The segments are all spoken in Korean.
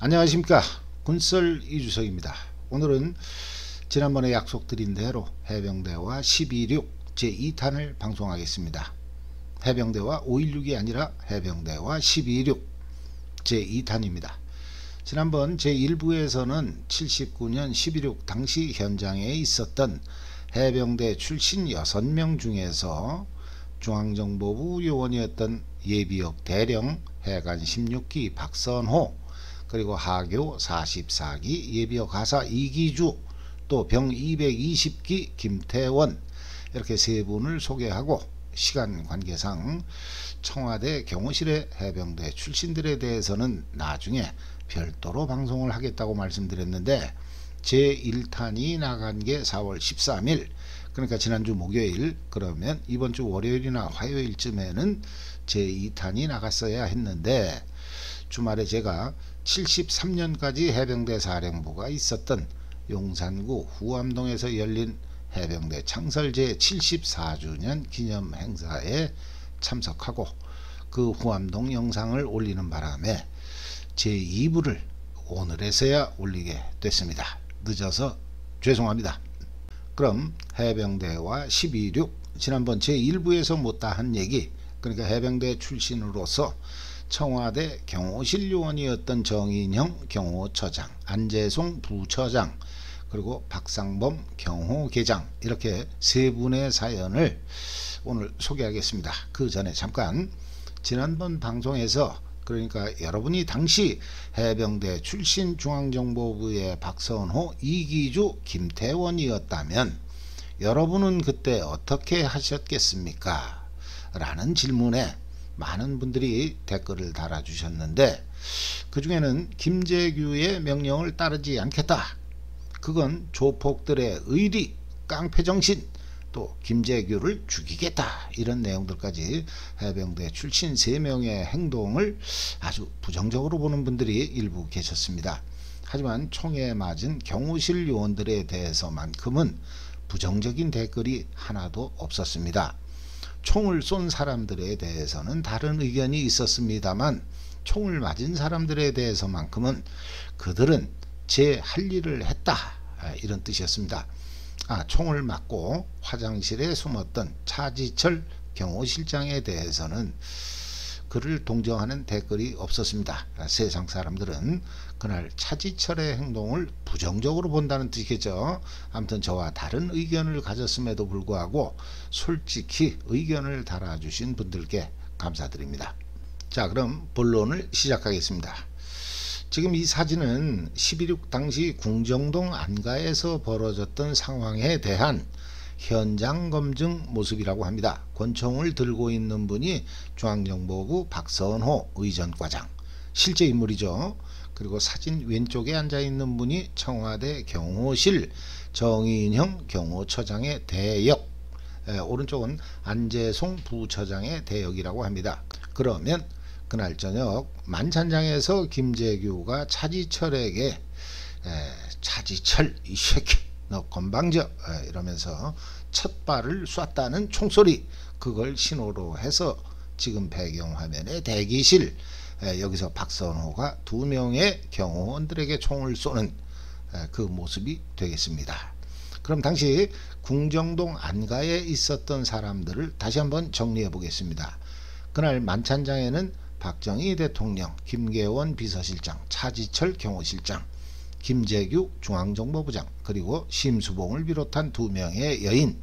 안녕하십니까, 군썰 이주석입니다. 오늘은 지난번에 약속드린 대로 해병대와 12.6 제2탄을 방송하겠습니다. 해병대와 5.16이 아니라 해병대와 12.6 제2탄입니다. 지난번 제1부에서는 79년 12.6 당시 현장에 있었던 해병대 출신 6명 중에서 중앙정보부 요원이었던 예비역 대령 해관 16기 박선호, 그리고 하교 44기 예비역 하사 이기주, 또 병 220기 김태원, 이렇게 세 분을 소개하고 시간 관계상 청와대 경호실의 해병대 출신들에 대해서는 나중에 별도로 방송을 하겠다고 말씀드렸는데, 제1탄이 나간 게 4월 13일, 그러니까 지난주 목요일, 그러면 이번주 월요일이나 화요일쯤에는 제2탄이 나갔어야 했는데, 주말에 제가 73년까지 해병대 사령부가 있었던 용산구 후암동에서 열린 해병대 창설 제74주년 기념 행사에 참석하고 그 후암동 영상을 올리는 바람에 제2부를 오늘에서야 올리게 됐습니다. 늦어서 죄송합니다. 그럼 해병대와 12.6, 지난번 제1부에서 못다 한 얘기, 그러니까 해병대 출신으로서 청와대 경호실 요원이었던 정인형 경호처장, 안재송 부처장, 그리고 박상범 경호계장, 이렇게 세 분의 사연을 오늘 소개하겠습니다. 그 전에 잠깐, 지난번 방송에서, 그러니까 여러분이 당시 해병대 출신 중앙정보부의 박선호, 이기주, 김태원이었다면 여러분은 그때 어떻게 하셨겠습니까? 라는 질문에 많은 분들이 댓글을 달아주셨는데, 그 중에는 김재규의 명령을 따르지 않겠다, 그건 조폭들의 의리, 깡패정신, 또 김재규를 죽이겠다, 이런 내용들까지 해병대 출신 3명의 행동을 아주 부정적으로 보는 분들이 일부 계셨습니다. 하지만 총에 맞은 경호실 요원들에 대해서만큼은 부정적인 댓글이 하나도 없었습니다. 총을 쏜 사람들에 대해서는 다른 의견이 있었습니다만, 총을 맞은 사람들에 대해서만큼은 그들은 제 할 일을 했다, 이런 뜻이었습니다. 총을 맞고 화장실에 숨었던 차지철 경호실장에 대해서는 그를 동정하는 댓글이 없었습니다. 세상 사람들은 그날 차지철의 행동을 부정적으로 본다는 뜻이겠죠. 아무튼 저와 다른 의견을 가졌음에도 불구하고 솔직히 의견을 달아주신 분들께 감사드립니다. 자, 그럼 본론을 시작하겠습니다. 지금 이 사진은 12.6 당시 궁정동 안가에서 벌어졌던 상황에 대한 현장 검증 모습이라고 합니다. 권총을 들고 있는 분이 중앙정보부 박선호 의전과장, 실제 인물이죠. 그리고 사진 왼쪽에 앉아 있는 분이 청와대 경호실 정인형 경호처장의 대역, 오른쪽은 안재송 부처장의 대역이라고 합니다. 그러면 그날 저녁 만찬장에서 김재규가 차지철에게 차지철 이 새끼 너 건방져, 이러면서 첫 발을 쐈다는 총소리, 그걸 신호로 해서 지금 배경화면에 대기실, 여기서 박선호가 2명의 경호원들에게 총을 쏘는 그 모습이 되겠습니다. 그럼 당시 궁정동 안가에 있었던 사람들을 다시 한번 정리해 보겠습니다. 그날 만찬장에는 박정희 대통령, 김계원 비서실장, 차지철 경호실장, 김재규 중앙정보부장, 그리고 심수봉을 비롯한 2명의 여인,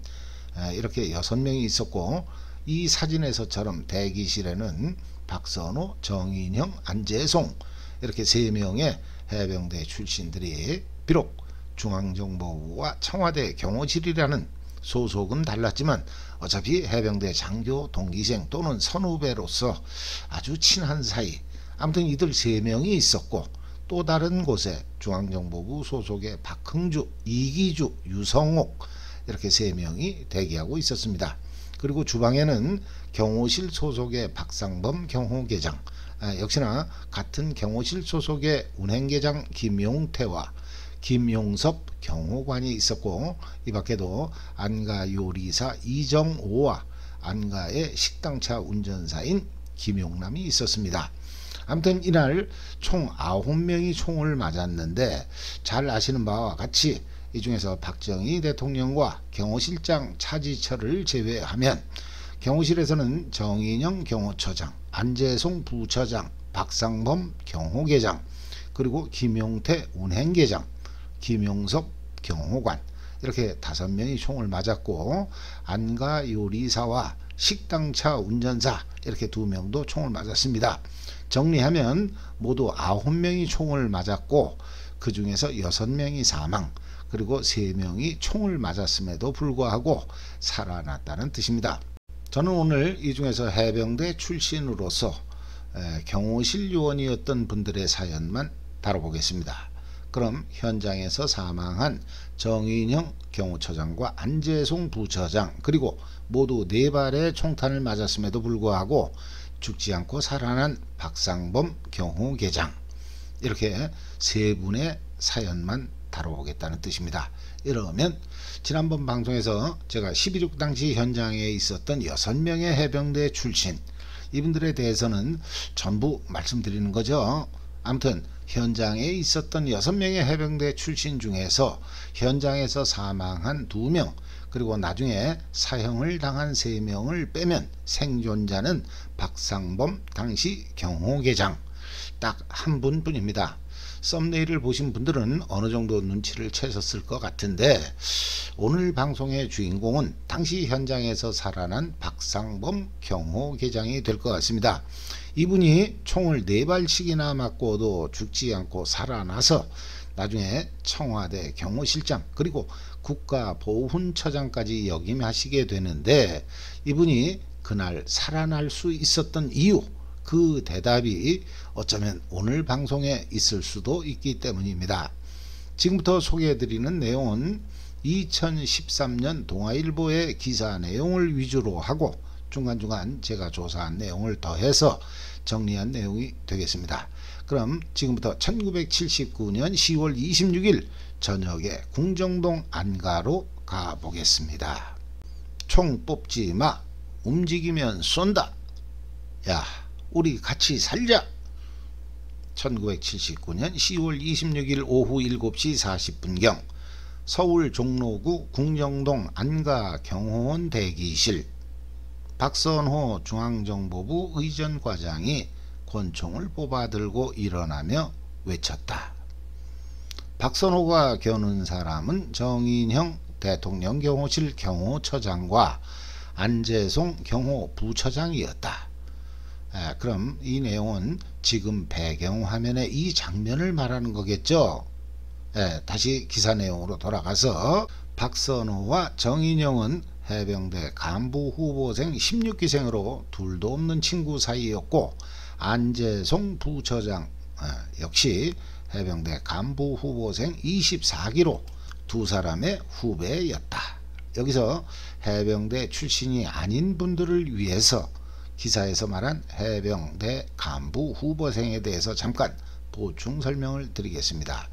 이렇게 6명이 있었고, 이 사진에서처럼 대기실에는 박선호, 정인형, 안재송, 이렇게 3명의 해병대 출신들이, 비록 중앙정보부와 청와대 경호실이라는 소속은 달랐지만 어차피 해병대 장교 동기생 또는 선후배로서 아주 친한 사이, 아무튼 이들 3명이 있었고, 또 다른 곳에 중앙정보부 소속의 박흥주, 이기주, 유성옥, 이렇게 3명이 대기하고 있었습니다. 그리고 주방에는 경호실 소속의 박상범 경호계장, 역시나 같은 경호실 소속의 운행계장 김용태와 김용섭 경호관이 있었고, 이 밖에도 안가 요리사 이정오와 안가의 식당차 운전사인 김용남이 있었습니다. 아무튼 이날 총 9명이 총을 맞았는데 잘 아시는 바와 같이 이 중에서 박정희 대통령과 경호실장 차지철을 제외하면 경호실에서는 정인영 경호처장, 안재송 부처장, 박상범 경호계장, 그리고 김용태 운행계장, 김용섭 경호관, 이렇게 5명이 총을 맞았고, 안가 요리사와 식당차 운전사 이렇게 2명도 총을 맞았습니다. 정리하면 모두 9명이 총을 맞았고, 그 중에서 6명이 사망, 그리고 3명이 총을 맞았음에도 불구하고 살아났다는 뜻입니다. 저는 오늘 이 중에서 해병대 출신으로서 경호실 요원이었던 분들의 사연만 다뤄보겠습니다. 그럼 현장에서 사망한 정인영 경호처장과 안재송 부처장, 그리고 모두 4발의 총탄을 맞았음에도 불구하고 죽지 않고 살아난 박상범 경호계장, 이렇게 3분의 사연만 다뤄보겠다는 뜻입니다. 이러면 지난번 방송에서 제가 12.6 당시 현장에 있었던 6명의 해병대 출신, 이분들에 대해서는 전부 말씀드리는 거죠. 아무튼 현장에 있었던 6명의 해병대 출신 중에서 현장에서 사망한 2명, 그리고 나중에 사형을 당한 3명을 빼면 생존자는 박상범 당시 경호계장 딱 한 분뿐입니다. 썸네일을 보신 분들은 어느 정도 눈치를 채셨을 것 같은데, 오늘 방송의 주인공은 당시 현장에서 살아난 박상범 경호계장이 될 것 같습니다. 이분이 총을 4발씩이나 맞고도 죽지 않고 살아나서 나중에 청와대 경호실장, 그리고 국가보훈처장까지 역임하시게 되는데, 이분이 그날 살아날 수 있었던 이유, 그 대답이 어쩌면 오늘 방송에 있을 수도 있기 때문입니다. 지금부터 소개해드리는 내용은 2013년 동아일보의 기사 내용을 위주로 하고 중간중간 제가 조사한 내용을 더해서 정리한 내용이 되겠습니다. 그럼 지금부터 1979년 10월 26일 저녁에 궁정동 안가로 가보겠습니다. 총 뽑지 마, 움직이면 쏜다. 야, 우리 같이 살자. 1979년 10월 26일 오후 7시 40분경 서울 종로구 궁정동 안가 경호원 대기실, 박선호 중앙정보부 의전과장이 권총을 뽑아들고 일어나며 외쳤다. 박선호가 겨눈 사람은 정인형 대통령 경호실 경호처장과 안재송 경호부처장이었다. 그럼 이 내용은 지금 배경화면에 이 장면을 말하는 거겠죠. 다시 기사 내용으로 돌아가서 박선호와 정인영은 해병대 간부 후보생 16기생으로 둘도 없는 친구 사이였고, 안재송 부처장 역시 해병대 간부 후보생 24기로 2사람의 후배였다. 여기서 해병대 출신이 아닌 분들을 위해서 기사에서 말한 해병대 간부 후보생에 대해서 잠깐 보충 설명을 드리겠습니다.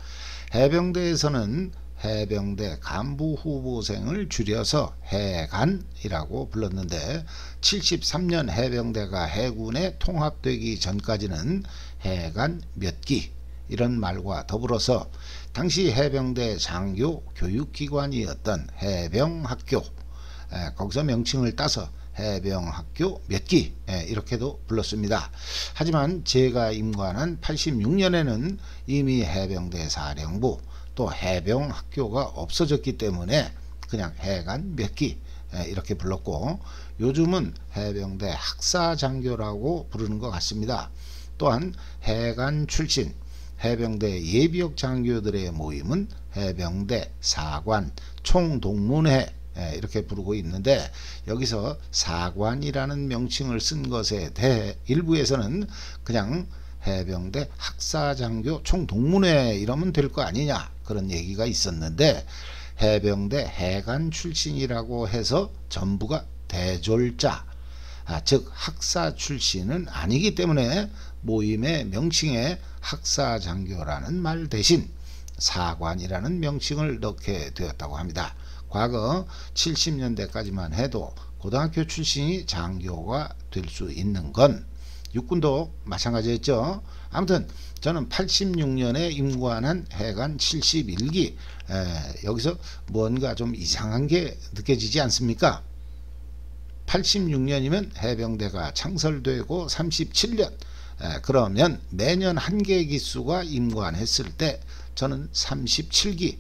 해병대에서는 해병대 간부 후보생을 줄여서 해간이라고 불렀는데, 73년 해병대가 해군에 통합되기 전까지는 해간 몇 기 이런 말과 더불어서 당시 해병대 장교 교육기관이었던 해병학교, 거기서 명칭을 따서 해병학교 몇 기 이렇게도 불렀습니다. 하지만 제가 임관한 86년에는 이미 해병대 사령부 또 해병학교가 없어졌기 때문에 그냥 해간 몇 기 이렇게 불렀고, 요즘은 해병대 학사장교라고 부르는 것 같습니다. 또한 해간 출신 해병대 예비역 장교들의 모임은 해병대 사관 총동문회 이렇게 부르고 있는데, 여기서 사관이라는 명칭을 쓴 것에 대해 일부에서는 그냥 해병대 학사장교 총동문회 이러면 될 거 아니냐 그런 얘기가 있었는데, 해병대 해관 출신이라고 해서 전부가 대졸자, 즉 학사 출신은 아니기 때문에 모임의 명칭에 학사장교라는 말 대신 사관이라는 명칭을 넣게 되었다고 합니다. 과거 70년대까지만 해도 고등학교 출신이 장교가 될 수 있는 건 육군도 마찬가지였죠. 아무튼 저는 86년에 임관한 해관 71기 여기서 뭔가 좀 이상한 게 느껴지지 않습니까? 86년이면 해병대가 창설되고 37년 그러면 매년 한 개 기수가 임관했을 때 저는 37기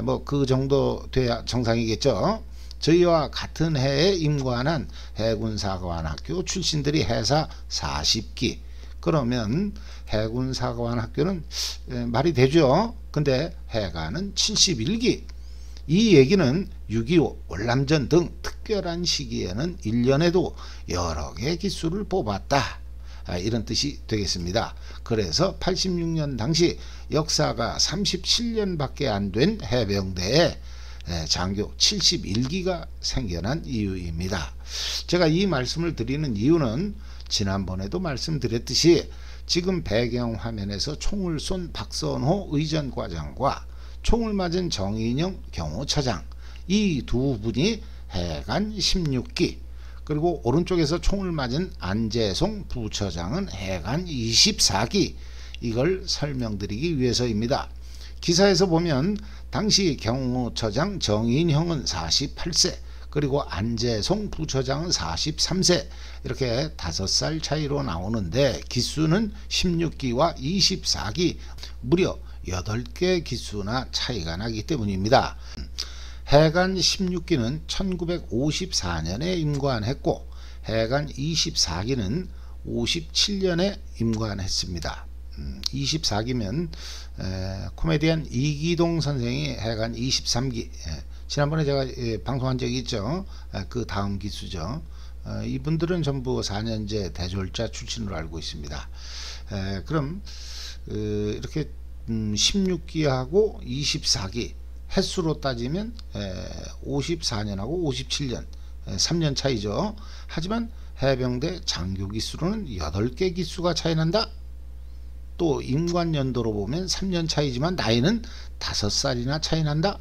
뭐 그 정도 돼야 정상이겠죠. 저희와 같은 해에 임관한 해군사관학교 출신들이 해사 40기 그러면 해군사관학교는 말이 되죠. 근데 해관은 71기. 이 얘기는 6.25 월남전 등 특별한 시기에는 1년에도 여러 개 기수를 뽑았다. 이런 뜻이 되겠습니다. 그래서 86년 당시 역사가 37년밖에 안 된 해병대에 장교 71기가 생겨난 이유입니다. 제가 이 말씀을 드리는 이유는 지난번에도 말씀드렸듯이 지금 배경 화면에서 총을 쏜 박선호 의전과장과 총을 맞은 정인영 경호처장 이 두 분이 해관 16기 그리고 오른쪽에서 총을 맞은 안재송 부처장은 해관 24기 이걸 설명드리기 위해서입니다. 기사에서 보면 당시 경호처장 정인형은 48세 그리고 안재송 부처장은 43세 이렇게 5살 차이로 나오는데 기수는 16기와 24기 무려 8개 기수나 차이가 나기 때문입니다. 해관 16기는 1954년에 임관했고 해관 24기는 57년에 임관했습니다. 24기면 코미디언 이기동 선생이 해관 23기 지난번에 제가 방송한 적이 있죠. 그 다음 기수죠. 이분들은 전부 4년제 대졸자 출신으로 알고 있습니다. 그럼 이렇게 16기하고 24기 횟수로 따지면 54년하고 57년 3년 차이죠. 하지만 해병대 장교 기수로는 8개 기수가 차이난다. 또 임관연도로 보면 3년 차이지만 나이는 5살이나 차이난다.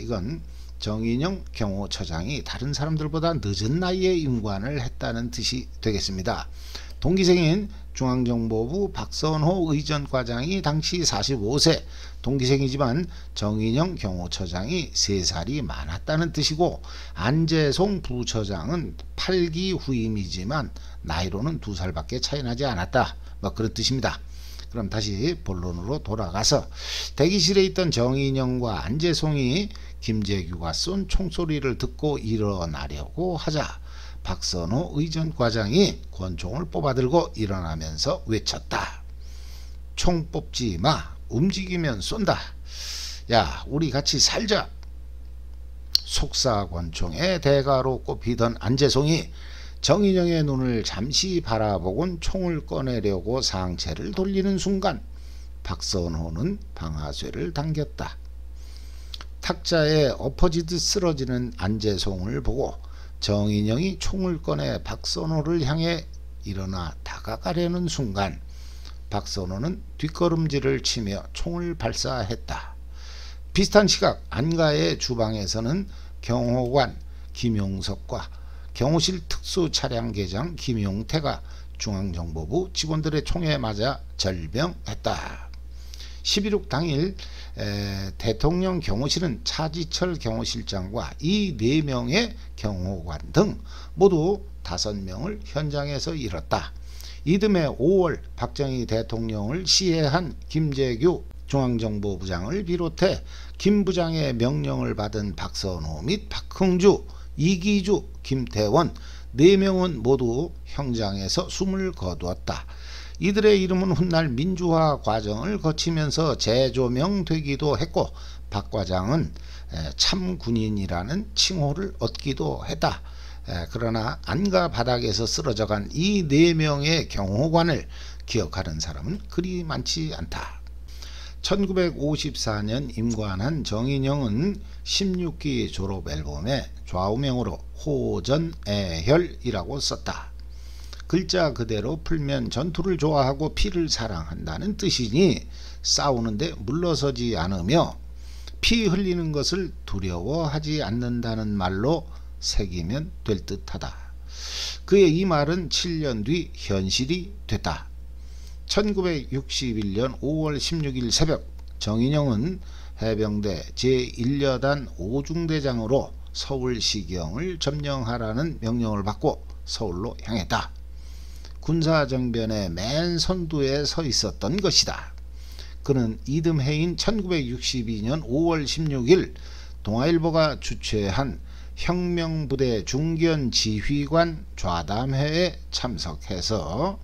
이건 정인영 경호처장이 다른 사람들보다 늦은 나이에 임관을 했다는 뜻이 되겠습니다. 동기생인 중앙정보부 박선호 의전과장이 당시 45세 동기생이지만 정인영 경호처장이 3살이 많았다는 뜻이고 안재송 부처장은 8기 후임이지만 나이로는 2살밖에 차이 나지 않았다. 뭐 그런 뜻입니다. 그럼 다시 본론으로 돌아가서 대기실에 있던 정인영과 안재송이 김재규가 쏜 총소리를 듣고 일어나려고 하자 박선호 의전과장이 권총을 뽑아들고 일어나면서 외쳤다. 총 뽑지 마. 움직이면 쏜다. 야, 우리 같이 살자. 속사권총의 대가로 꼽히던 안재송이 정인영의 눈을 잠시 바라보곤 총을 꺼내려고 상체를 돌리는 순간 박선호는 방아쇠를 당겼다. 탁자에 엎어지듯 쓰러지는 안재송을 보고 정인영이 총을 꺼내 박선호를 향해 일어나 다가가려는 순간 박선호는 뒷걸음질을 치며 총을 발사했다. 비슷한 시각 안가의 주방에서는 경호관 김용석과 경호실 특수차량계장 김용태가 중앙정보부 직원들의 총에 맞아 절병했다. 11.6 당일 대통령 경호실은 차지철 경호실장과 이 4명의 경호관 등 모두 5명을 현장에서 잃었다. 이듬해 5월 박정희 대통령을 시해한 김재규 중앙정보부장을 비롯해 김 부장의 명령을 받은 박선호 및 박흥주, 이기주, 김태원 4명은 모두 현장에서 숨을 거두었다. 이들의 이름은 훗날 민주화 과정을 거치면서 재조명되기도 했고 박 과장은 참군인이라는 칭호를 얻기도 했다. 그러나 안가 바닥에서 쓰러져간 이 4명의 경호관을 기억하는 사람은 그리 많지 않다. 1954년 임관한 정인영은 16기 졸업 앨범에 좌우명으로 호전애혈이라고 썼다. 글자 그대로 풀면 전투를 좋아하고 피를 사랑한다는 뜻이니 싸우는데 물러서지 않으며 피 흘리는 것을 두려워하지 않는다는 말로 새기면 될 듯하다. 그의 이 말은 7년 뒤 현실이 됐다. 1961년 5월 16일 새벽 정인용은 해병대 제1여단 5중대장으로 서울시경을 점령하라는 명령을 받고 서울로 향했다. 군사정변의 맨 선두에 서 있었던 것이다. 그는 이듬해인 1962년 5월 16일 동아일보가 주최한 혁명부대 중견지휘관 좌담회에 참석해서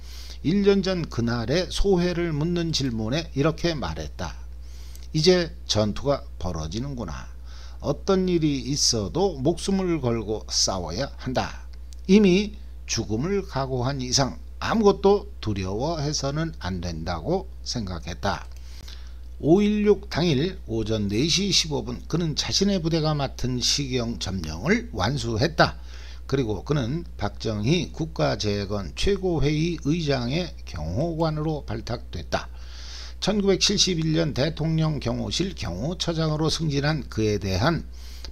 1년 전 그날의 소회를 묻는 질문에 이렇게 말했다. 이제 전투가 벌어지는구나. 어떤 일이 있어도 목숨을 걸고 싸워야 한다. 이미 죽음을 각오한 이상 아무것도 두려워해서는 안 된다고 생각했다. 5.16 당일 오전 4시 15분 그는 자신의 부대가 맡은 시경 점령을 완수했다. 그리고 그는 박정희 국가재건 최고회의 의장의 경호관으로 발탁됐다. 1971년 대통령 경호실 경호처장으로 승진한 그에 대한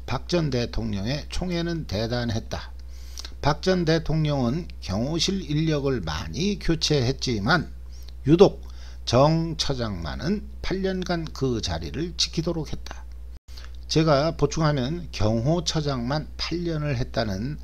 박 전 대통령의 총애는 대단했다. 박 전 대통령은 경호실 인력을 많이 교체했지만 유독 정 처장만은 8년간 그 자리를 지키도록 했다. 제가 보충하면 경호처장만 8년을 했다는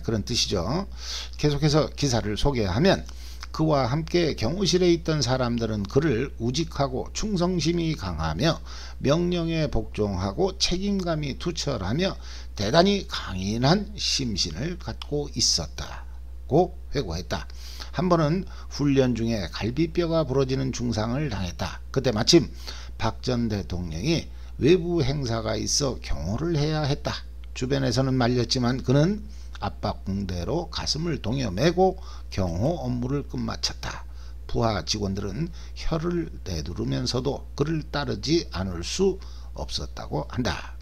그런 뜻이죠. 계속해서 기사를 소개하면 그와 함께 경호실에 있던 사람들은 그를 우직하고 충성심이 강하며 명령에 복종하고 책임감이 투철하며 대단히 강인한 심신을 갖고 있었다고 회고했다. 한 번은 훈련 중에 갈비뼈가 부러지는 중상을 당했다. 그때 마침 박 전 대통령이 외부 행사가 있어 경호를 해야 했다. 주변에서는 말렸지만 그는 압박붕대로 가슴을 동여매고 경호 업무를 끝마쳤다. 부하 직원들은 혀를 내두르면서도 그를 따르지 않을 수 없었다고 한다.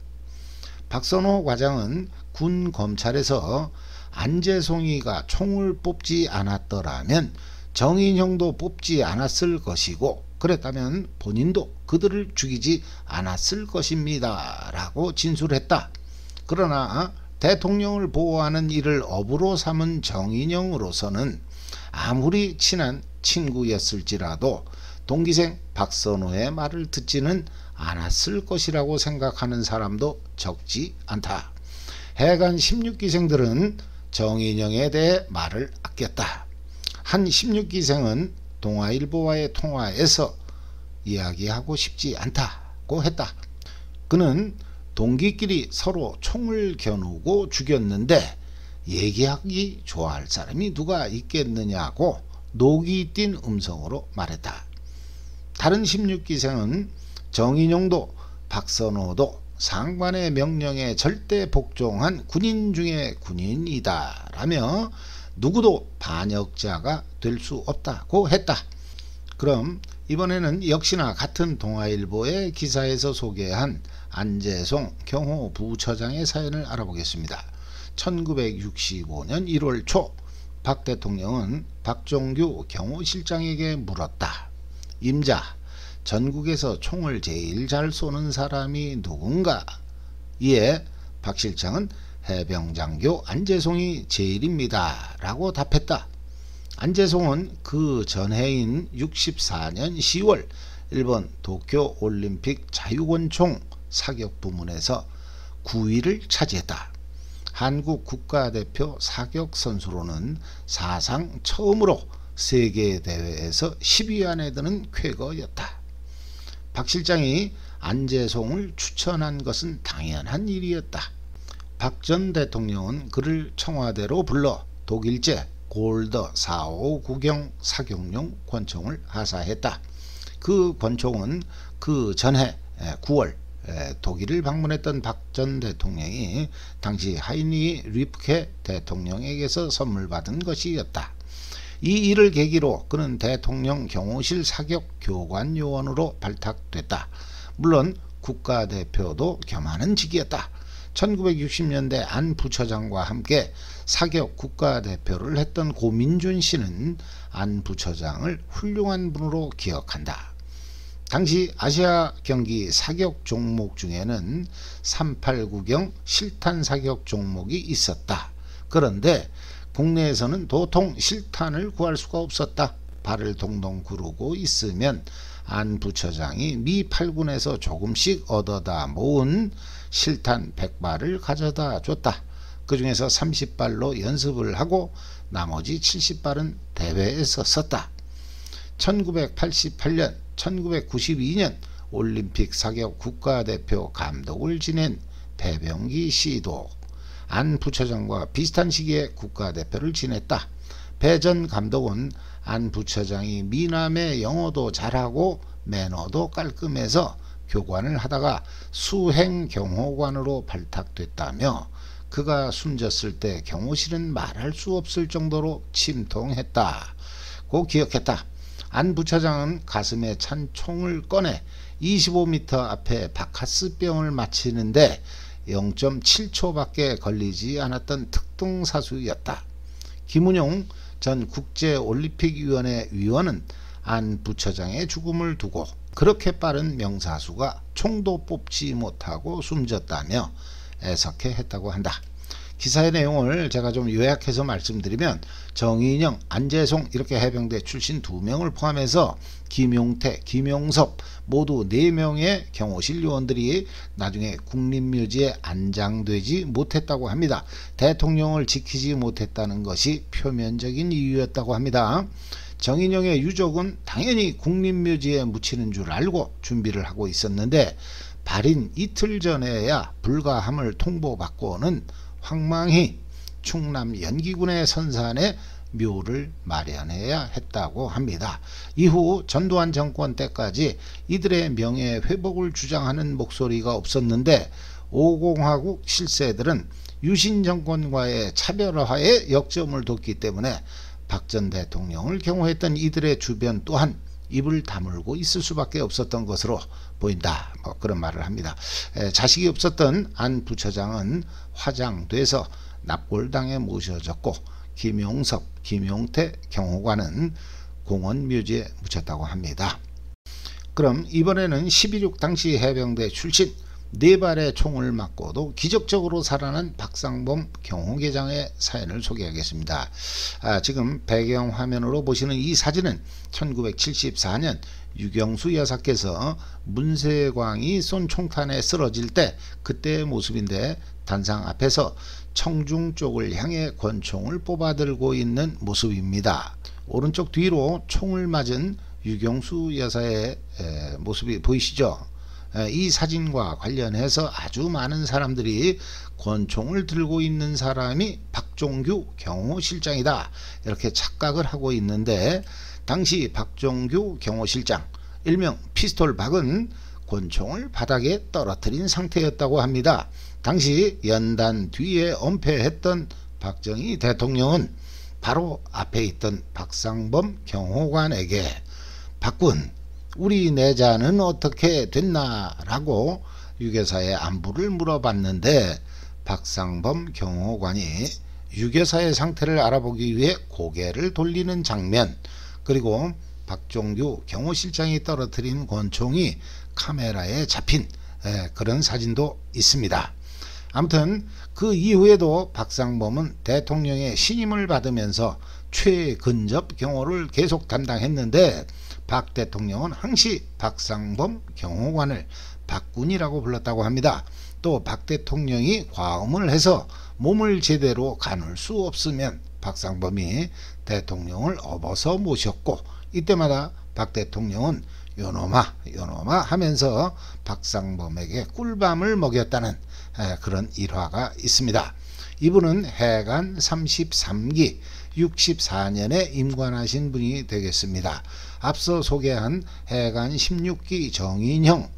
박선호 과장은 군 검찰에서 안재송이가 총을 뽑지 않았더라면 정인형도 뽑지 않았을 것이고 그랬다면 본인도 그들을 죽이지 않았을 것입니다 라고 진술했다. 그러나 대통령을 보호하는 일을 업으로 삼은 정인형으로서는 아무리 친한 친구였을지라도 동기생 박선호의 말을 듣지는 않았을 것이라고 생각하는 사람도 적지 않다. 해관 16기생들은 정인형에 대해 말을 아꼈다. 한 16기생은 동아일보와의 통화에서 이야기하고 싶지 않다고 했다. 그는 동기끼리 서로 총을 겨누고 죽였는데 얘기하기 좋아할 사람이 누가 있겠느냐고 녹이 띈 음성으로 말했다. 다른 16기생은 정인용도 박선호도 상관의 명령에 절대 복종한 군인 중에 군인이다 라며 누구도 반역자가 될 수 없다고 했다. 그럼 이번에는 역시나 같은 동아일보의 기사에서 소개한 안재송 경호부처장의 사연을 알아보겠습니다. 1965년 1월 초 박 대통령은 박종규 경호실장에게 물었다. 임자, 전국에서 총을 제일 잘 쏘는 사람이 누군가? 이에 박 실장은 해병장교 안재송이 제일입니다 라고 답했다. 안재송은 그 전해인 64년 10월 일본 도쿄올림픽 자유권총 사격 부문에서 9위를 차지했다. 한국 국가대표 사격 선수로는 사상 처음으로 세계대회에서 10위 안에 드는 쾌거였다. 박 실장이 안재송을 추천한 것은 당연한 일이었다. 박 전 대통령은 그를 청와대로 불러 독일제 골더 459경 사격용 권총을 하사했다. 그 권총은 그 전해 9월 독일을 방문했던 박 전 대통령이 당시 하이니 리프케 대통령에게서 선물 받은 것이었다. 이 일을 계기로 그는 대통령 경호실 사격 교관 요원으로 발탁됐다. 물론 국가대표도 겸하는 직이었다. 1960년대 안 부처장과 함께 사격 국가대표를 했던 고민준 씨는 안 부처장을 훌륭한 분으로 기억한다. 당시 아시아 경기 사격 종목 중에는 389경 실탄 사격 종목이 있었다. 그런데 국내에서는 도통 실탄을 구할 수가 없었다. 발을 동동 구르고 있으면 안 부처장이 미 8군에서 조금씩 얻어다 모은 실탄 100발을 가져다 줬다. 그 중에서 30발로 연습을 하고 나머지 70발은 대회에서 썼다. 1988년, 1992년 올림픽 사격 국가대표 감독을 지낸 배병기 씨도 안 부처장과 비슷한 시기에 국가대표를 지냈다. 배 전 감독은 안 부처장이 미남의 영어도 잘하고 매너도 깔끔해서 교관을 하다가 수행경호관으로 발탁됐다며 그가 숨졌을 때 경호실은 말할 수 없을 정도로 침통했다. 고 기억했다. 안 부처장은 가슴에 찬 총을 꺼내 25m 앞에 바카스병을 맞히는데 0.7초밖에 걸리지 않았던 특등사수였다. 김은용 전 국제올림픽위원회 위원은 안 부처장의 죽음을 두고 그렇게 빠른 명사수가 총도 뽑지 못하고 숨졌다며 애석해 했다고 한다. 기사의 내용을 제가 좀 요약해서 말씀드리면 정인영, 안재송 이렇게 해병대 출신 2명을 포함해서 김용태, 김용섭 모두 4명의 경호실 요원들이 나중에 국립묘지에 안장되지 못했다고 합니다. 대통령을 지키지 못했다는 것이 표면적인 이유였다고 합니다. 정인영의 유족은 당연히 국립묘지에 묻히는 줄 알고 준비를 하고 있었는데 발인 이틀 전에야 불가함을 통보받고는 황망히 충남 연기군의 선산에 묘를 마련해야 했다고 합니다. 이후 전두환 정권 때까지 이들의 명예 회복을 주장하는 목소리가 없었는데 5공화국 실세들은 유신 정권과의 차별화에 역점을 뒀기 때문에 박 전 대통령을 경호했던 이들의 주변 또한 입을 다물고 있을 수밖에 없었던 것으로 보인다. 그런 말을 합니다. 자식이 없었던 안 부처장은 화장돼서 납골당에 모셔졌고 김용섭, 김용태 경호관은 공원묘지에 묻혔다고 합니다. 그럼 이번에는 12.6 당시 해병대 출신 4발의 총을 맞고도 기적적으로 살아난 박상범 경호계장의 사연을 소개하겠습니다. 지금 배경화면으로 보시는 이 사진은 1974년 유경수 여사께서 문세광이 쏜 총탄에 쓰러질 때 그때의 모습인데 단상 앞에서 청중 쪽을 향해 권총을 뽑아들고 있는 모습입니다. 오른쪽 뒤로 총을 맞은 유경수 여사의 모습이 보이시죠? 이 사진과 관련해서 아주 많은 사람들이 권총을 들고 있는 사람이 박종규 경호실장이다 이렇게 착각을 하고 있는데 당시 박종규 경호실장 일명 피스톨 박은 권총을 바닥에 떨어뜨린 상태였다고 합니다. 당시 연단 뒤에 엄폐했던 박정희 대통령은 바로 앞에 있던 박상범 경호관에게 박군 우리 내자는 어떻게 됐나 라고 유교사의 안부를 물어봤는데 박상범 경호관이 유교사의 상태를 알아보기 위해 고개를 돌리는 장면 그리고 박종규 경호실장이 떨어뜨린 권총이 카메라에 잡힌 그런 사진도 있습니다. 아무튼 그 이후에도 박상범은 대통령의 신임을 받으면서 최근접 경호를 계속 담당했는데 박 대통령은 항시 박상범 경호관을 박군이라고 불렀다고 합니다. 또 박 대통령이 과음을 해서 몸을 제대로 가눌 수 없으면 박상범이 대통령을 업어서 모셨고 이때마다 박 대통령은 요놈아 요놈아 하면서 박상범에게 꿀밤을 먹였다는 그런 일화가 있습니다. 이분은 해관 33기 64년에 임관하신 분이 되겠습니다. 앞서 소개한 해관 16기 정인형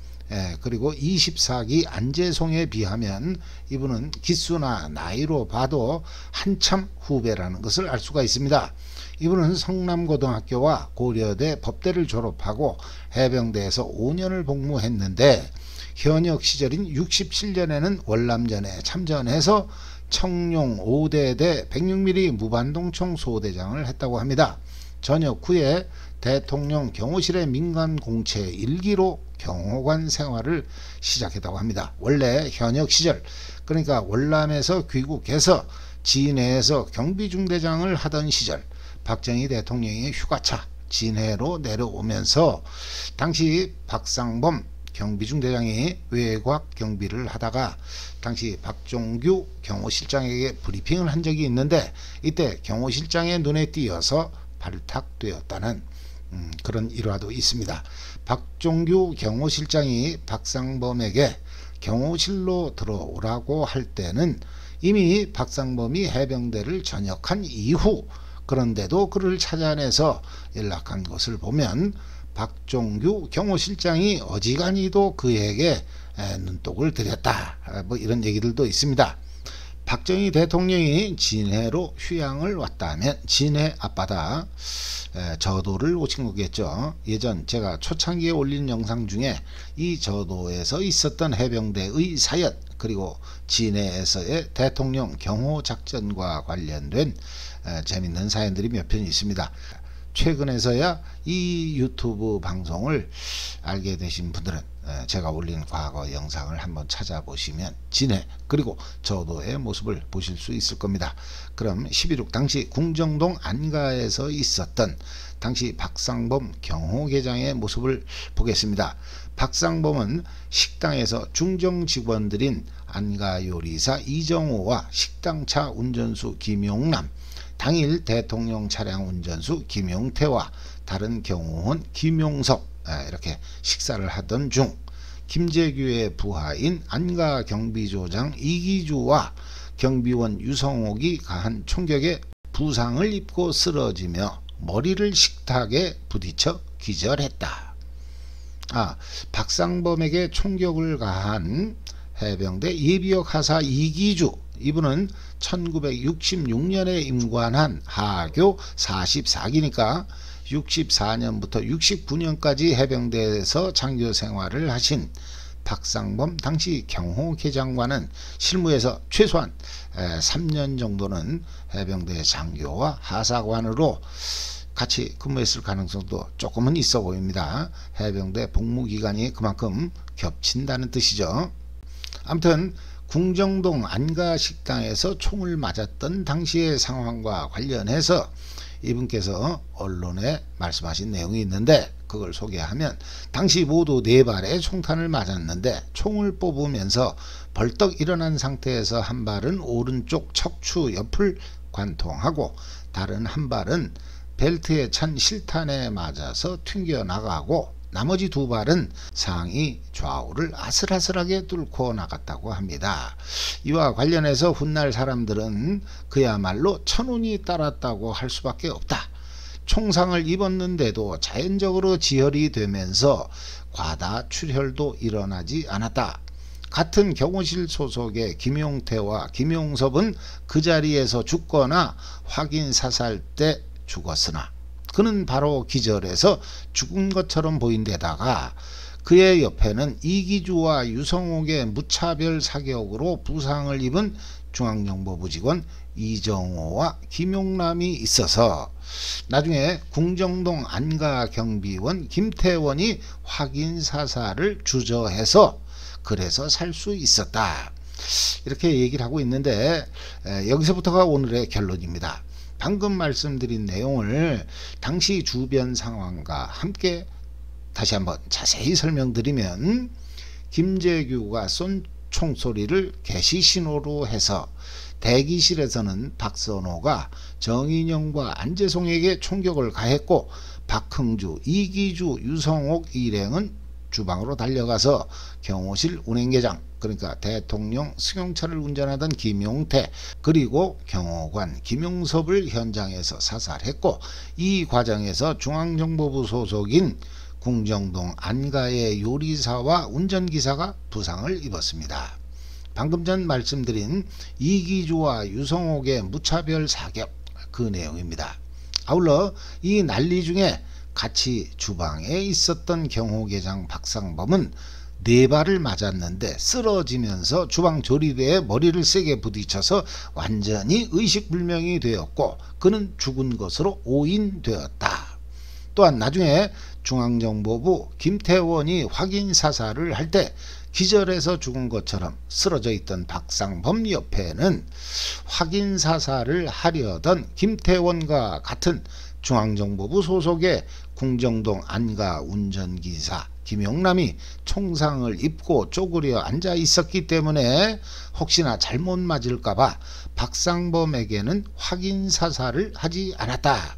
그리고 24기 안재송에 비하면 이분은 기수나 나이로 봐도 한참 후배라는 것을 알 수가 있습니다. 이분은 성남고등학교와 고려대 법대를 졸업하고 해병대에서 5년을 복무했는데 현역 시절인 67년에는 월남전에 참전해서 청룡 5대대 106mm 무반동총 소대장을 했다고 합니다. 전역 후에 대통령 경호실의 민간 공채 1기로 경호관 생활을 시작했다고 합니다. 원래 현역 시절 그러니까 월남에서 귀국해서 진해에서 경비중대장을 하던 시절 박정희 대통령이 휴가차 진해로 내려오면서 당시 박상범 경비중대장이 외곽 경비를 하다가 당시 박종규 경호실장에게 브리핑을 한 적이 있는데 이때 경호실장의 눈에 띄어서 발탁되었다는 그런 일화도 있습니다. 박종규 경호실장이 박상범에게 경호실로 들어오라고 할 때는 이미 박상범이 해병대를 전역한 이후, 그런데도 그를 찾아내서 연락한 것을 보면 박종규 경호실장이 어지간히도 그에게 눈독을 들였다, 뭐 이런 얘기들도 있습니다. 박정희 대통령이 진해로 휴양을 왔다면 진해 앞바다 저도를 오신 거겠죠. 예전 제가 초창기에 올린 영상 중에 이 저도에서 있었던 해병대의 사연, 그리고 진해에서의 대통령 경호 작전과 관련된 재밌는 사연들이 몇 편 있습니다. 최근에서야 이 유튜브 방송을 알게 되신 분들은 제가 올린 과거 영상을 한번 찾아보시면 진해 그리고 저도의 모습을 보실 수 있을 겁니다. 그럼 11.6 당시 궁정동 안가에서 있었던 당시 박상범 경호계장의 모습을 보겠습니다. 박상범은 식당에서 중정 직원들인 안가요리사 이정호와 식당차 운전수 김용남, 당일 대통령 차량 운전수 김용태와 다른 경호원 김용석 이렇게 식사를 하던 중 김재규의 부하인 안가 경비조장 이기주와 경비원 유성옥이 가한 총격에 부상을 입고 쓰러지며 머리를 식탁에 부딪혀 기절했다. 박상범에게 총격을 가한 해병대 예비역 하사 이기주, 이분은 1966년에 임관한 하교 44기니까 64년부터 69년까지 해병대에서 장교 생활을 하신 박상범 당시 경호계장과는 실무에서 최소한 3년 정도는 해병대 장교와 하사관으로 같이 근무했을 가능성도 조금은 있어 보입니다. 해병대 복무기간이 그만큼 겹친다는 뜻이죠. 아무튼 궁정동 안가식당에서 총을 맞았던 당시의 상황과 관련해서 이분께서 언론에 말씀하신 내용이 있는데 그걸 소개하면, 당시 모두 4발의 총탄을 맞았는데 총을 뽑으면서 벌떡 일어난 상태에서 한 발은 오른쪽 척추 옆을 관통하고 다른 한 발은 벨트에 찬 실탄에 맞아서 튕겨나가고 나머지 2발은 상의 좌우를 아슬아슬하게 뚫고 나갔다고 합니다. 이와 관련해서 훗날 사람들은 그야말로 천운이 따랐다고 할 수밖에 없다. 총상을 입었는데도 자연적으로 지혈이 되면서 과다 출혈도 일어나지 않았다. 같은 경호실 소속의 김용태와 김용섭은 그 자리에서 죽거나 확인 사살 때 죽었으나 그는 바로 기절해서 죽은 것처럼 보인 데다가 그의 옆에는 이기주와 유성옥의 무차별 사격으로 부상을 입은 중앙정보부 직원 이정호와 김용남이 있어서 나중에 궁정동 안가경비원 김태원이 확인 사살을 주저해서 그래서 살 수 있었다. 이렇게 얘기를 하고 있는데 여기서부터가 오늘의 결론입니다. 방금 말씀드린 내용을 당시 주변 상황과 함께 다시 한번 자세히 설명드리면, 김재규가 쏜 총소리를 개시 신호로 해서 대기실에서는 박선호가 정인영과 안재송에게 총격을 가했고 박흥주, 이기주, 유성옥 일행은 주방으로 달려가서 경호실 운행계장, 그러니까 대통령 승용차를 운전하던 김용태 그리고 경호관 김용섭을 현장에서 사살했고, 이 과정에서 중앙정보부 소속인 궁정동 안가의 요리사와 운전기사가 부상을 입었습니다. 방금 전 말씀드린 이기주와 유성옥의 무차별 사격, 그 내용입니다. 아울러 이 난리 중에 같이 주방에 있었던 경호계장 박상범은 4발을 맞았는데 쓰러지면서 주방 조리대에 머리를 세게 부딪혀서 완전히 의식불명이 되었고 그는 죽은 것으로 오인되었다. 또한 나중에 중앙정보부 김태원이 확인 사살을 할 때 기절해서 죽은 것처럼 쓰러져 있던 박상범 옆에는 확인 사살을 하려던 김태원과 같은 중앙정보부 소속의 궁정동 안가 운전기사 김용남이 총상을 입고 쪼그려 앉아 있었기 때문에 혹시나 잘못 맞을까봐 박상범에게는 확인 사살을 하지 않았다.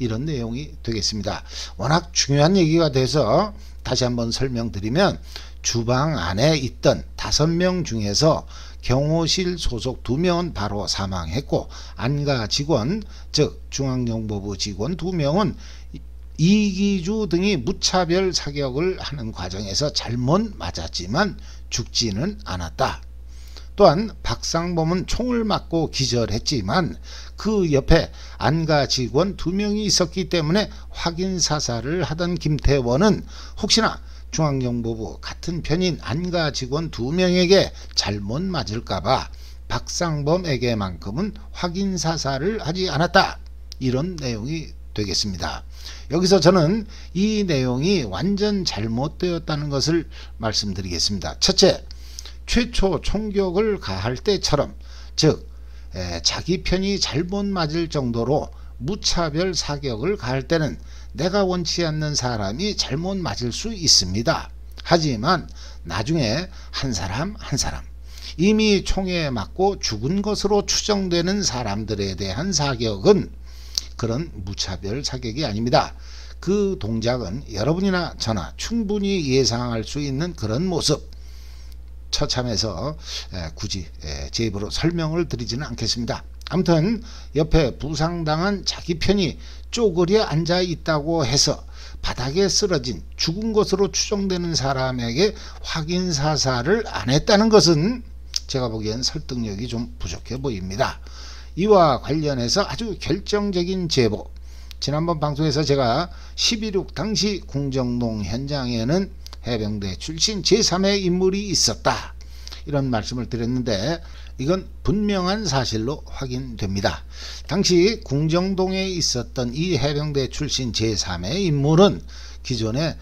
이런 내용이 되겠습니다. 워낙 중요한 얘기가 돼서 다시 한번 설명드리면, 주방 안에 있던 5명 중에서 경호실 소속 2명은 바로 사망했고, 안가 직원, 즉 중앙정보부 직원 2명은 이기주 등이 무차별 사격을 하는 과정에서 잘못 맞았지만 죽지는 않았다. 또한 박상범은 총을 맞고 기절했지만 그 옆에 안가 직원 2명이 있었기 때문에 확인 사살을 하던 김태원은 혹시나 중앙정보부 같은 편인 안가 직원 2명에게 잘못 맞을까봐 박상범에게만큼은 확인 사살을 하지 않았다. 이런 내용이 되겠습니다. 여기서 저는 이 내용이 완전 잘못되었다는 것을 말씀드리겠습니다. 첫째, 최초 총격을 가할 때처럼, 즉 자기 편이 잘못 맞을 정도로 무차별 사격을 가할 때는 내가 원치 않는 사람이 잘못 맞을 수 있습니다. 하지만 나중에 한 사람 한 사람, 이미 총에 맞고 죽은 것으로 추정되는 사람들에 대한 사격은 그런 무차별 사격이 아닙니다. 그 동작은 여러분이나 저나 충분히 예상할 수 있는 그런 모습, 처참해서 굳이 제 입으로 설명을 드리지는 않겠습니다. 아무튼 옆에 부상당한 자기 편이 쪼그려 앉아 있다고 해서 바닥에 쓰러진 죽은 것으로 추정되는 사람에게 확인 사살을 안 했다는 것은 제가 보기엔 설득력이 좀 부족해 보입니다. 이와 관련해서 아주 결정적인 제보, 지난번 방송에서 제가 11.6 당시 궁정동 현장에는 해병대 출신 제3의 인물이 있었다, 이런 말씀을 드렸는데 이건 분명한 사실로 확인됩니다. 당시 궁정동에 있었던 이 해병대 출신 제3의 인물은 기존에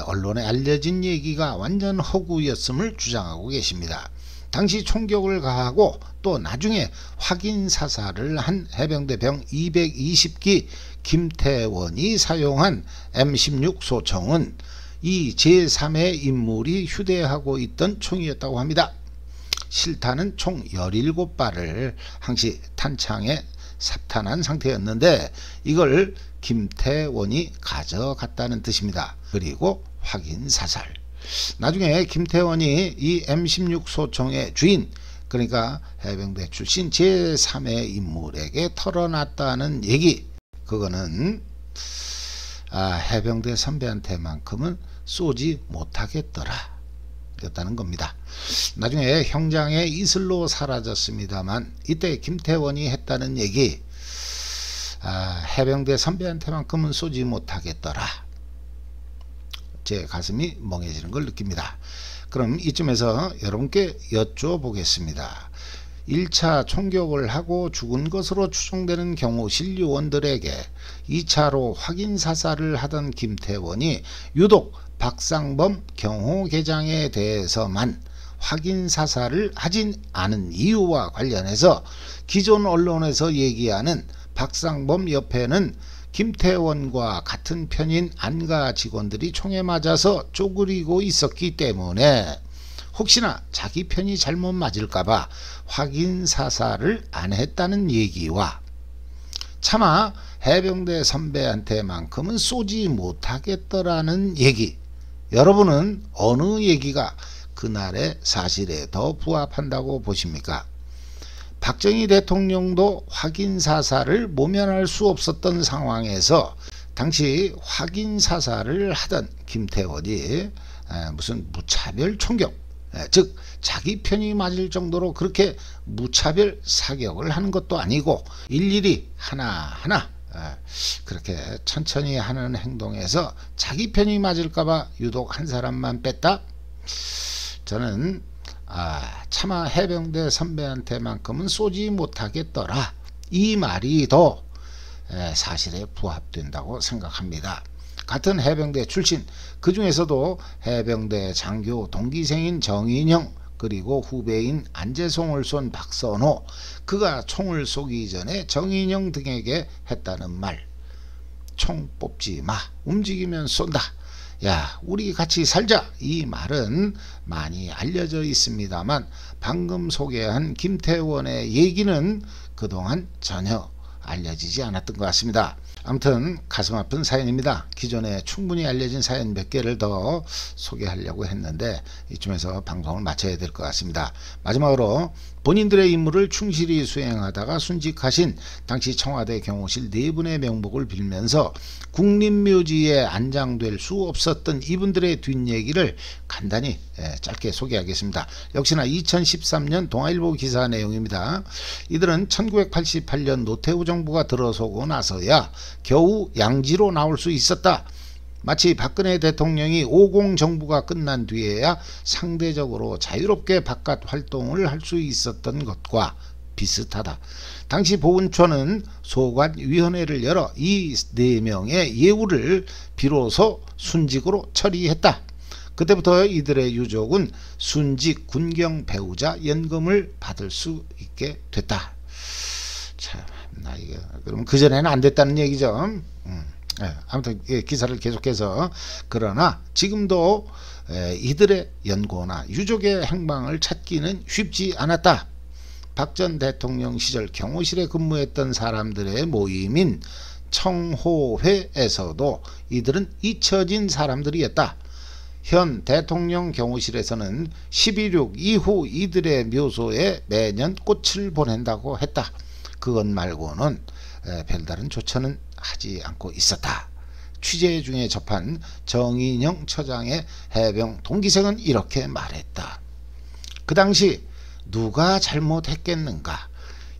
언론에 알려진 얘기가 완전 허구였음을 주장하고 계십니다. 당시 총격을 가하고 또 나중에 확인 사살을 한 해병대 병 220기 김태원이 사용한 M16 소총은 이 제3의 인물이 휴대하고 있던 총이었다고 합니다. 실탄은 총 17발을 항시 탄창에 삽탄한 상태였는데 이걸 김태원이 가져갔다는 뜻입니다. 그리고 확인 사살. 나중에 김태원이 이 M16 소총의 주인, 그러니까 해병대 출신 제3의 인물에게 털어놨다는 얘기, 그거는 해병대 선배한테만큼은 쏘지 못하겠더라 였다는 겁니다. 나중에 형장에 이슬로 사라졌습니다만 이때 김태원이 했다는 얘기, 해병대 선배한테만큼은 쏘지 못하겠더라, 제 가슴이 멍해지는 걸 느낍니다. 그럼 이쯤에서 여러분께 여쭤보겠습니다. 1차 총격을 하고 죽은 것으로 추정되는 경호실 요원들에게 2차로 확인 사살을 하던 김태원이 유독 박상범 경호계장에 대해서만 확인 사살을 하진 않은 이유와 관련해서 기존 언론에서 얘기하는 박상범 옆에는 김태원과 같은 편인 안가 직원들이 총에 맞아서 쪼그리고 있었기 때문에 혹시나 자기 편이 잘못 맞을까봐 확인 사살을 안 했다는 얘기와 차마 해병대 선배한테만큼은 쏘지 못하겠더라는 얘기, 여러분은 어느 얘기가 그날의 사실에 더 부합한다고 보십니까? 박정희 대통령도 확인 사살을 모면할 수 없었던 상황에서 당시 확인 사살을 하던 김태원이 무슨 무차별 총격, 즉 자기 편이 맞을 정도로 그렇게 무차별 사격을 하는 것도 아니고 일일이 하나하나 그렇게 천천히 하는 행동에서 자기 편이 맞을까봐 유독 한 사람만 뺐다? 저는 차마 해병대 선배한테만큼은 쏘지 못하겠더라, 이 말이 더 사실에 부합된다고 생각합니다. 같은 해병대 출신, 그 중에서도 해병대 장교 동기생인 정인영, 그리고 후배인 안재송을 쏜 박선호, 그가 총을 쏘기 전에 정인영 등에게 했다는 말, 총 뽑지 마, 움직이면 쏜다, 야 우리 같이 살자, 이 말은 많이 알려져 있습니다만 방금 소개한 김태원의 얘기는 그동안 전혀 알려지지 않았던 것 같습니다. 아무튼 가슴 아픈 사연입니다. 기존에 충분히 알려진 사연 몇 개를 더 소개하려고 했는데 이쯤에서 방송을 마쳐야 될 것 같습니다. 마지막으로 본인들의 임무를 충실히 수행하다가 순직하신 당시 청와대 경호실 4분의 명복을 빌면서 국립묘지에 안장될 수 없었던 이분들의 뒷얘기를 간단히 짧게 소개하겠습니다. 역시나 2013년 동아일보 기사 내용입니다. 이들은 1988년 노태우 정부가 들어서고 나서야 겨우 양지로 나올 수 있었다. 마치 박근혜 대통령이 50 정부가 끝난 뒤에야 상대적으로 자유롭게 바깥 활동을 할 수 있었던 것과 비슷하다. 당시 보훈처는 소관위원회를 열어 이 4명의 예우를 비로소 순직으로 처리했다. 그때부터 이들의 유족은 순직 군경 배우자 연금을 받을 수 있게 됐다. 참, 이거 그럼 그전에는 안 됐다는 얘기죠. 아무튼 기사를 계속해서, 그러나 지금도 이들의 연고나 유족의 행방을 찾기는 쉽지 않았다. 박 전 대통령 시절 경호실에 근무했던 사람들의 모임인 청호회에서도 이들은 잊혀진 사람들이었다. 현 대통령 경호실에서는 12.6 이후 이들의 묘소에 매년 꽃을 보낸다고 했다. 그것 말고는 별다른 조처는 하지 않고 있었다. 취재 중에 접한 정인영 처장의 해병 동기생은 이렇게 말했다. 그 당시 누가 잘못했겠는가?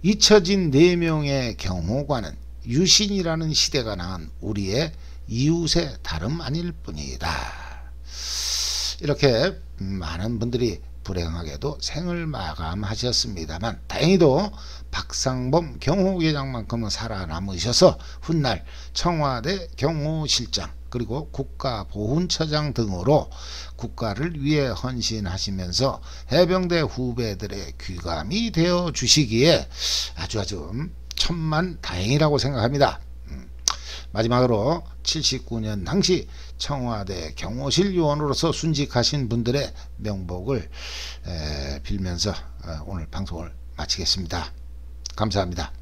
잊혀진 4명의 경호관은 유신이라는 시대가 낳은 우리의 이웃의 다름 아닐 뿐이다. 이렇게 많은 분들이 불행하게도 생을 마감하셨습니다만 다행히도 박상범 경호계장만큼은 살아남으셔서 훗날 청와대 경호실장 그리고 국가보훈처장 등으로 국가를 위해 헌신하시면서 해병대 후배들의 귀감이 되어 주시기에 아주 천만 다행이라고 생각합니다. 마지막으로 79년 당시 청와대 경호실 요원으로서 순직하신 분들의 명복을 빌면서 오늘 방송을 마치겠습니다. 감사합니다.